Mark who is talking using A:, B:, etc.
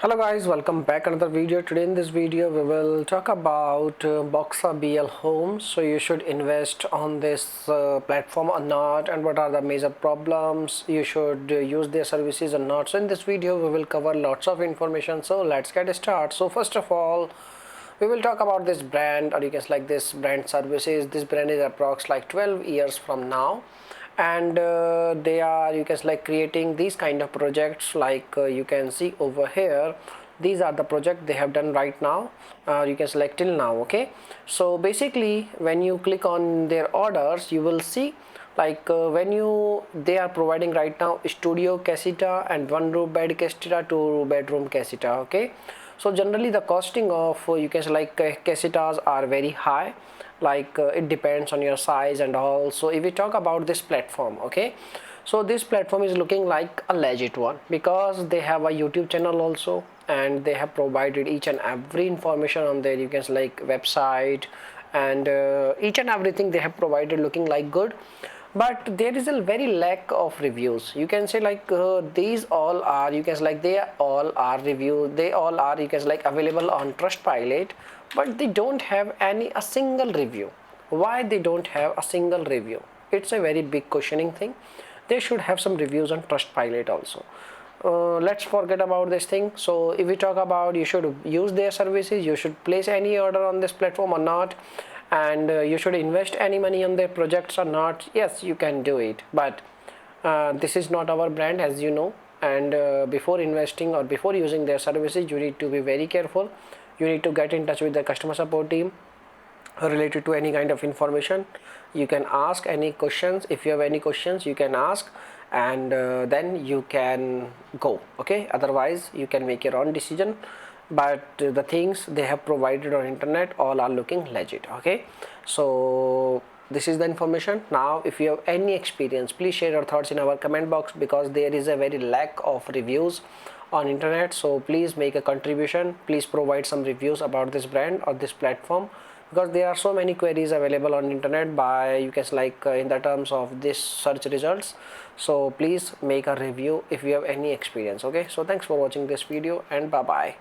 A: Hello guys, welcome back another video. Today in this video we will talk about Boxabl home. So you should invest on this platform or not, and what are the major problems, you should use their services or not. So in this video we will cover lots of information, so let's get started. So first of all, we will talk about this brand, or you can say like this brand services. This brand is approx like 12 years from now, and they are, you can say, like creating these kind of projects like you can see over here. These are the project they have done right now, you can select till now. Okay, so basically when you click on their orders, you will see like they are providing right now studio casita and one room bed casita, two bedroom casita. Okay, so generally the costing of you can say like casitas are very high, like it depends on your size and all. So if we talk about this platform, okay, so this platform is looking like a legit one because they have a YouTube channel also, and they have provided each and every information on their, you can say like website, and each and everything they have provided looking like good. But there is a very lack of reviews. You can say like these all are, you can say like they all are reviews, they all are, you can say like available on Trustpilot, but they don't have any a single review. Why they don't have a single review? It's a very big questioning thing. They should have some reviews on Trustpilot also. Let's forget about this thing. So if we talk about, you should use their services, you should place any order on this platform or not, and you should invest any money on their projects or not. Yes, you can do it, but this is not our brand, as you know, and before investing or before using their services, you need to be very careful. You need to get in touch with the customer support team related to any kind of information. You can ask any questions. If you have any questions, you can ask, and then you can go. Okay, otherwise you can make your own decision. But the things they have provided on internet all are looking legit. Okay, so this is the information. Now if you have any experience, please share your thoughts in our comment box, because there is a very lack of reviews on internet. So please make a contribution, please provide some reviews about this brand or this platform, because there are so many queries available on internet by, you can like in the terms of this search results. So please make a review if you have any experience. Okay, so thanks for watching this video, and bye bye.